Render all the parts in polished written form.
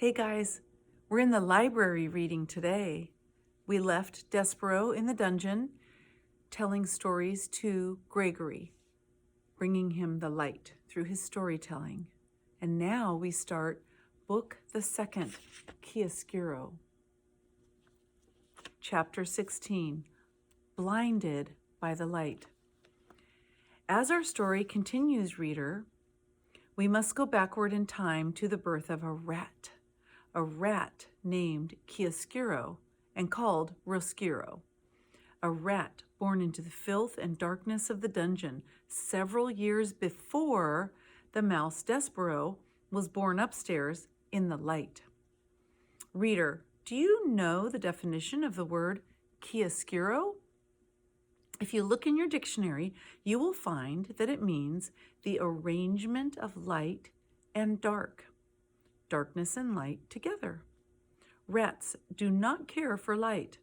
Hey guys, we're in the library reading today. We left Despereaux in the dungeon, telling stories to Gregory, bringing him the light through his storytelling. And now we start Book the Second, Chiaroscuro. Chapter 16, Blinded by the Light. As our story continues, reader, we must go backward in time to the birth of a rat named Chiaroscuro and called Roscuro, a rat born into the filth and darkness of the dungeon several years before the mouse Despereaux was born upstairs in the light. Reader, do you know the definition of the word chiaroscuro? If you look in your dictionary, you will find that it means the arrangement of light and dark, darkness and light together. Rats do not care for light.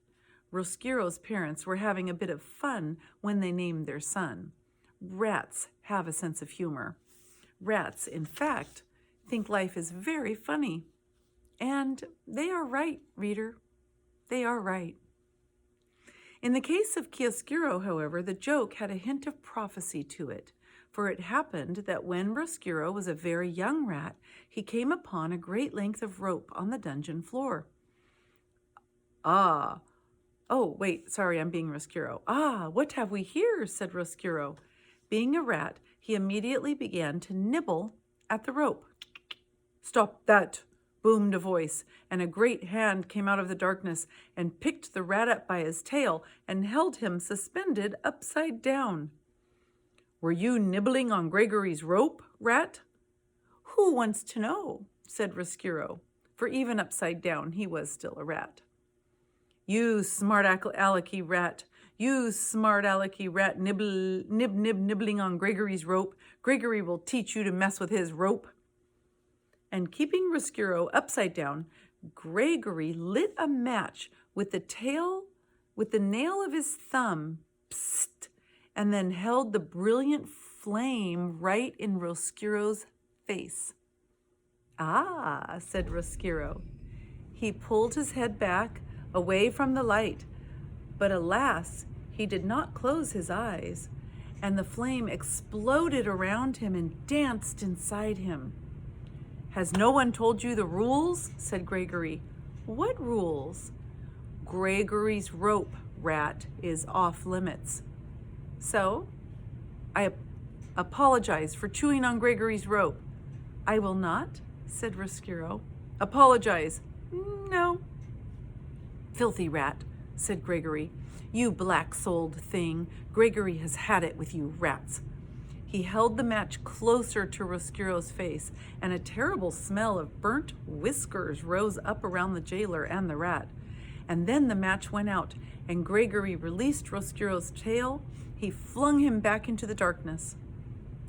Roscuro's parents were having a bit of fun when they named their son. Rats have a sense of humor. Rats, in fact, think life is very funny. And they are right, reader. They are right. In the case of Chiaroscuro, however, the joke had a hint of prophecy to it, for it happened that when Roscuro was a very young rat, he came upon a great length of rope on the dungeon floor. I'm being Roscuro. What have we here? Said Roscuro. Being a rat, he immediately began to nibble at the rope. Stop that, boomed a voice, and a great hand came out of the darkness and picked the rat up by his tail and held him suspended upside down. Were you nibbling on Gregory's rope, rat? Who wants to know? Said Roscuro, for even upside down he was still a rat. You smart alecky rat, nibbling on Gregory's rope. Gregory will teach you to mess with his rope. And keeping Roscuro upside down, Gregory lit a match with the nail of his thumb, and then held the brilliant flame right in Roscuro's face. Said Roscuro. He pulled his head back, away from the light, but alas, he did not close his eyes, and the flame exploded around him and danced inside him. Has no one told you the rules? Said Gregory. What rules? Gregory's rope, rat, is off limits. So, I apologize for chewing on Gregory's rope. I will not, said Roscuro. Apologize. No. Filthy rat, said Gregory. You black-souled thing. Gregory has had it with you rats. He held the match closer to Roscuro's face, and a terrible smell of burnt whiskers rose up around the jailer and the rat. And then the match went out, and Gregory released Roscuro's tail. He flung him back into the darkness.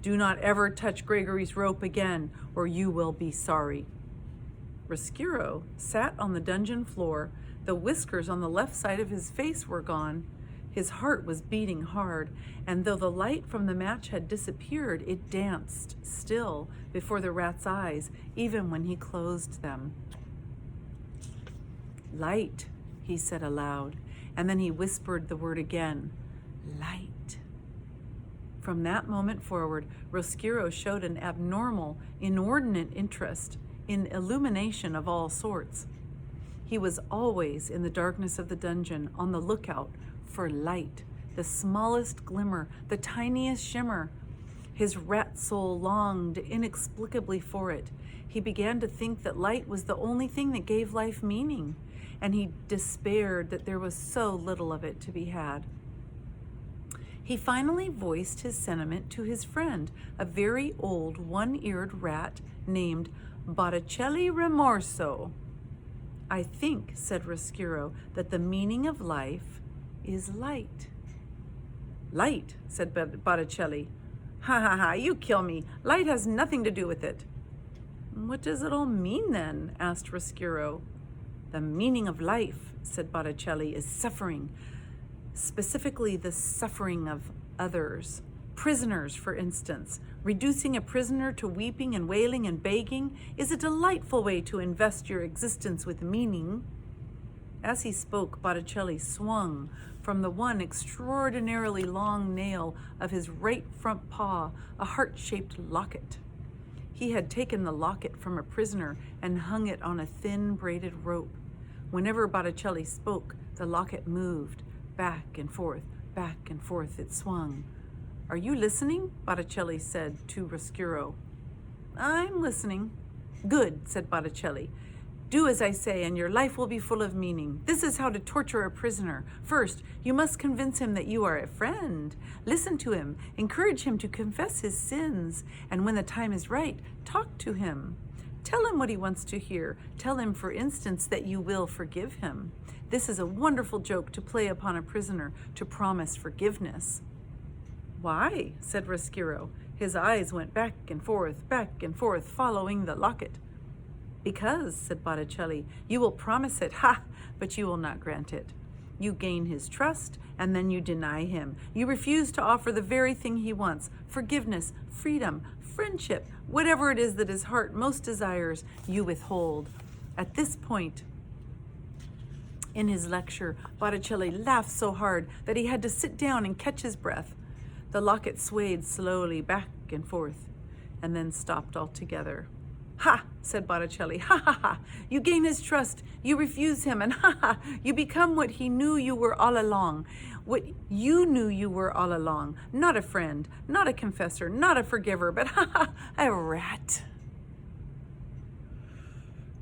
Do not ever touch Gregory's rope again, or you will be sorry. Roscuro sat on the dungeon floor. The whiskers on the left side of his face were gone. His heart was beating hard, and though the light from the match had disappeared, it danced still before the rat's eyes, even when he closed them. Light, he said aloud, and then he whispered the word again. Light. From that moment forward, Roscuro showed an abnormal, inordinate interest in illumination of all sorts. He was always in the darkness of the dungeon on the lookout for light, the smallest glimmer, the tiniest shimmer. His rat soul longed inexplicably for it. He began to think that light was the only thing that gave life meaning, and he despaired that there was so little of it to be had. He finally voiced his sentiment to his friend, a very old one-eared rat named Botticelli Rimorso. I think, said Roscuro, that the meaning of life is light. Light, said Botticelli. Ha, you kill me. Light has nothing to do with it. What does it all mean then? Asked Roscuro. The meaning of life, said Botticelli, is suffering, specifically the suffering of others. Prisoners, for instance. Reducing a prisoner to weeping and wailing and begging is a delightful way to invest your existence with meaning. As he spoke, Botticelli swung from the one extraordinarily long nail of his right front paw a heart-shaped locket. He had taken the locket from a prisoner and hung it on a thin braided rope. Whenever Botticelli spoke, the locket moved. Back and forth it swung. "Are you listening?" Botticelli said to Roscuro. "I'm listening." "Good," said Botticelli. "Do as I say, and your life will be full of meaning. This is how to torture a prisoner. First, you must convince him that you are a friend. Listen to him, encourage him to confess his sins, and when the time is right, talk to him. Tell him what he wants to hear. Tell him, for instance, that you will forgive him. This is a wonderful joke to play upon a prisoner, to promise forgiveness." "Why?" said Roscuro. His eyes went back and forth, following the locket. "Because," said Botticelli, "you will promise it, but you will not grant it. You gain his trust, and then you deny him. You refuse to offer the very thing he wants, forgiveness, freedom, friendship, whatever it is that his heart most desires, you withhold." At this point in his lecture, Botticelli laughed so hard that he had to sit down and catch his breath. The locket swayed slowly back and forth, and then stopped altogether. "Ha!" said Botticelli. "Ha! You gain his trust, you refuse him, and you become what he knew you were all along. What you knew you were all along. Not a friend, not a confessor, not a forgiver, but a rat."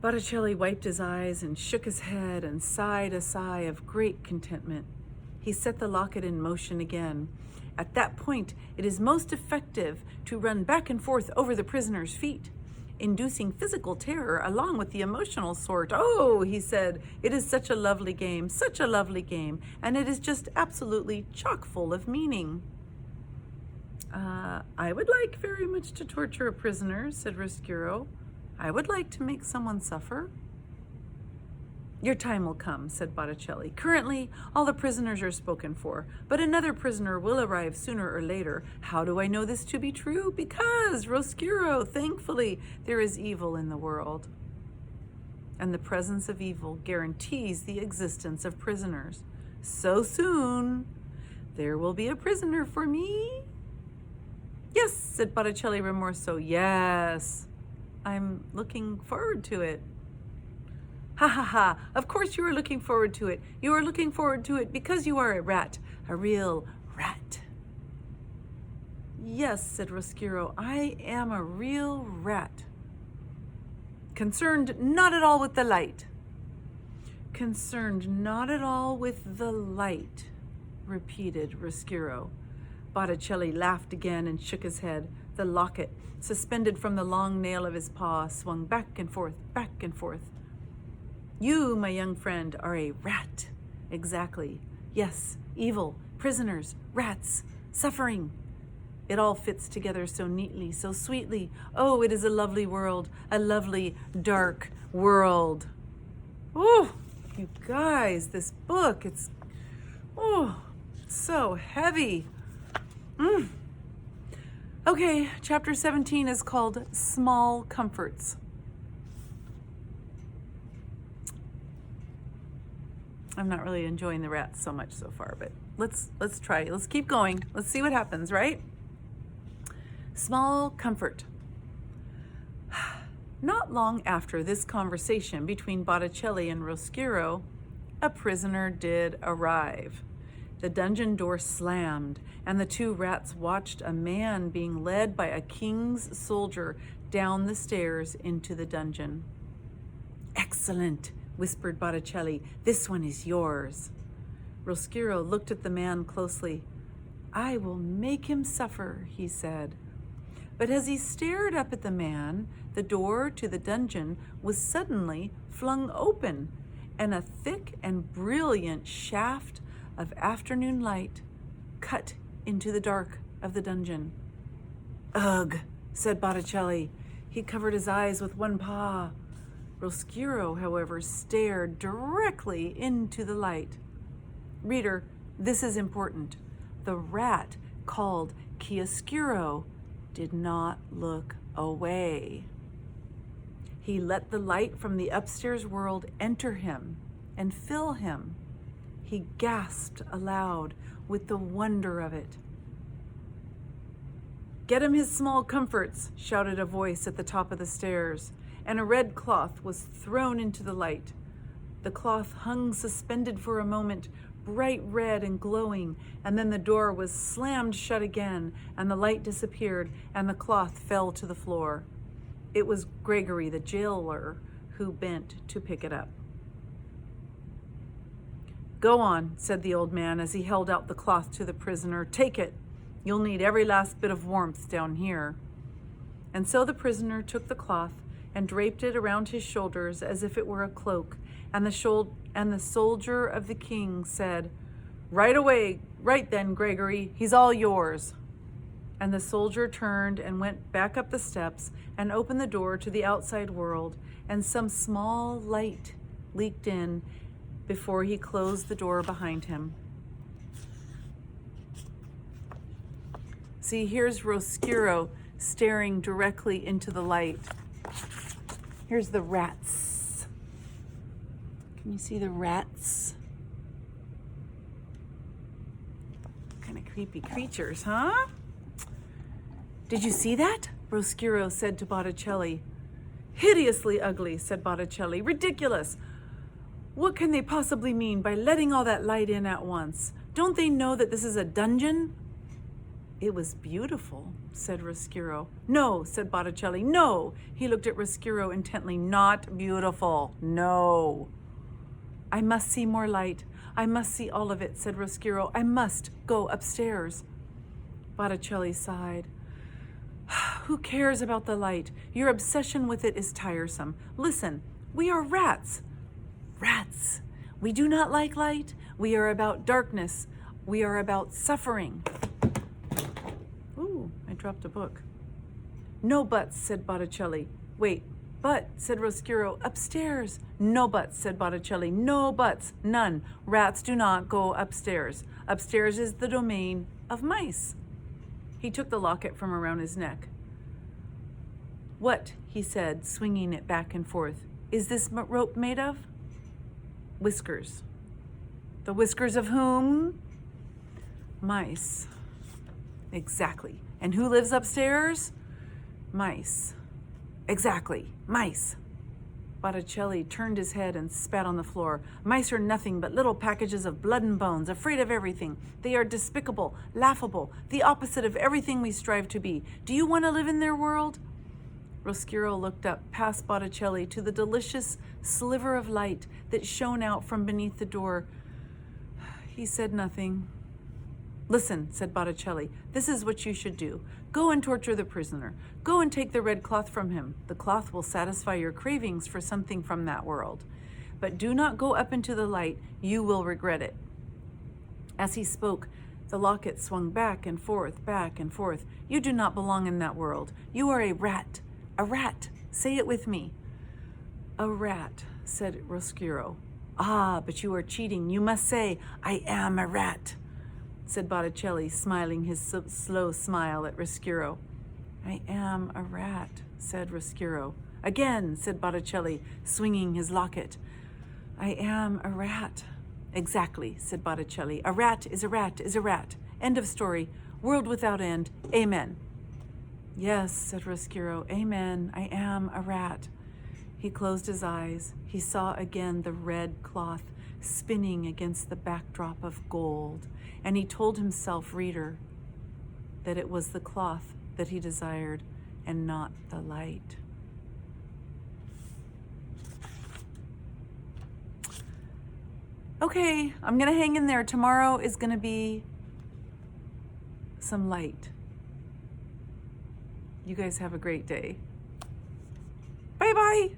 Botticelli wiped his eyes and shook his head and sighed a sigh of great contentment. He set the locket in motion again. At that point, it is most effective to run back and forth over the prisoner's feet, inducing physical terror along with the emotional sort. "Oh," he said, "it is such a lovely game, and it is just absolutely chock full of meaning." I would like very much to torture a prisoner," said Roscuro. "I would like to make someone suffer." "Your time will come," said Botticelli. "Currently, all the prisoners are spoken for, but another prisoner will arrive sooner or later. How do I know this to be true? Because, Roscuro, thankfully, there is evil in the world. And the presence of evil guarantees the existence of prisoners. So soon, there will be a prisoner for me." "Yes," said Botticelli remorso. "Yes, I'm looking forward to it." Ha! Of course you are looking forward to it. You are looking forward to it because you are a rat, a real rat." "Yes," said Roscuro, "I am a real rat." "Concerned not at all with the light." "Concerned not at all with the light," repeated Roscuro. Botticelli laughed again and shook his head. The locket, suspended from the long nail of his paw, swung back and forth. "You, my young friend, are a rat." "Exactly. Yes, evil, prisoners, rats, suffering. It all fits together so neatly, so sweetly. Oh, it is a lovely world, a lovely, dark world." Oh, you guys, this book, it's so heavy. Okay, chapter 17 is called Small Comforts. I'm not really enjoying the rats so much so far, but let's try. Let's keep going. Let's see what happens, right? Small comfort. Not long after this conversation between Botticelli and Roscuro, a prisoner did arrive. The dungeon door slammed, and the two rats watched a man being led by a king's soldier down the stairs into the dungeon. "Excellent," whispered Botticelli. "This one is yours." Roscuro looked at the man closely. "I will make him suffer," he said. But as he stared up at the man, the door to the dungeon was suddenly flung open, and a thick and brilliant shaft of afternoon light cut into the dark of the dungeon. "Ugh," said Botticelli. He covered his eyes with one paw. Roscuro, however, stared directly into the light. Reader, this is important. The rat called Chiaroscuro did not look away. He let the light from the upstairs world enter him and fill him. He gasped aloud with the wonder of it. "Get him his small comforts," shouted a voice at the top of the stairs, and a red cloth was thrown into the light. The cloth hung suspended for a moment, bright red and glowing, and then the door was slammed shut again, and the light disappeared, and the cloth fell to the floor. It was Gregory, the jailer, who bent to pick it up. "Go on," said the old man as he held out the cloth to the prisoner. "Take it. You'll need every last bit of warmth down here." And so the prisoner took the cloth and draped it around his shoulders as if it were a cloak, and the soldier of the king said, Right then, Gregory, he's all yours." And the soldier turned and went back up the steps and opened the door to the outside world, and some small light leaked in before he closed the door behind him. See, here's Chiaroscuro staring directly into the light. Here's the rats. Can you see the rats? Kind of creepy creatures, huh? "Did you see that?" Chiaroscuro said to Botticelli. "Hideously ugly," said Botticelli. "Ridiculous. What can they possibly mean by letting all that light in at once? Don't they know that this is a dungeon?" "It was beautiful," said Chiaroscuro. "No," said Botticelli. "No." He looked at Chiaroscuro intently. "Not beautiful. No." "I must see more light. I must see all of it," said Chiaroscuro. "I must go upstairs." Botticelli sighed. "Who cares about the light? Your obsession with it is tiresome. Listen, we are rats. Rats. We do not like light. We are about darkness. We are about suffering." Ooh, I dropped a book. "No buts," said Botticelli. "Wait, but," said Chiaroscuro. "Upstairs." "No buts," said Botticelli. "No buts. None. Rats do not go upstairs. Upstairs is the domain of mice." He took the locket from around his neck. "What," he said, swinging it back and forth, "is this rope made of?" "Whiskers." "The whiskers of whom?" "Mice." "Exactly. And who lives upstairs?" "Mice." "Exactly. Mice." Botticelli turned his head and spat on the floor. "Mice are nothing but little packages of blood and bones, afraid of everything. They are despicable, laughable, the opposite of everything we strive to be. Do you want to live in their world?" Chiaroscuro looked up past Botticelli to the delicious sliver of light that shone out from beneath the door. He said nothing. "Listen," said Botticelli, "this is what you should do. Go and torture the prisoner. Go and take the red cloth from him. The cloth will satisfy your cravings for something from that world. But do not go up into the light. You will regret it." As he spoke, the locket swung back and forth, back and forth. "You do not belong in that world. You are a rat. A rat. Say it with me." "A rat," said Chiaroscuro. "Ah, but you are cheating. You must say, 'I am a rat,'" said Botticelli, smiling his slow smile at Chiaroscuro. "I am a rat," said Chiaroscuro. "Again," said Botticelli, swinging his locket. "I am a rat." "Exactly," said Botticelli. "A rat is a rat is a rat. End of story. World without end. Amen." "Yes," said Chiaroscuro. "Amen. I am a rat." He closed his eyes. He saw again the red cloth spinning against the backdrop of gold, and he told himself, reader, that it was the cloth that he desired and not the light. Okay, I'm going to hang in there. Tomorrow is going to be some light. You guys have a great day. Bye-bye.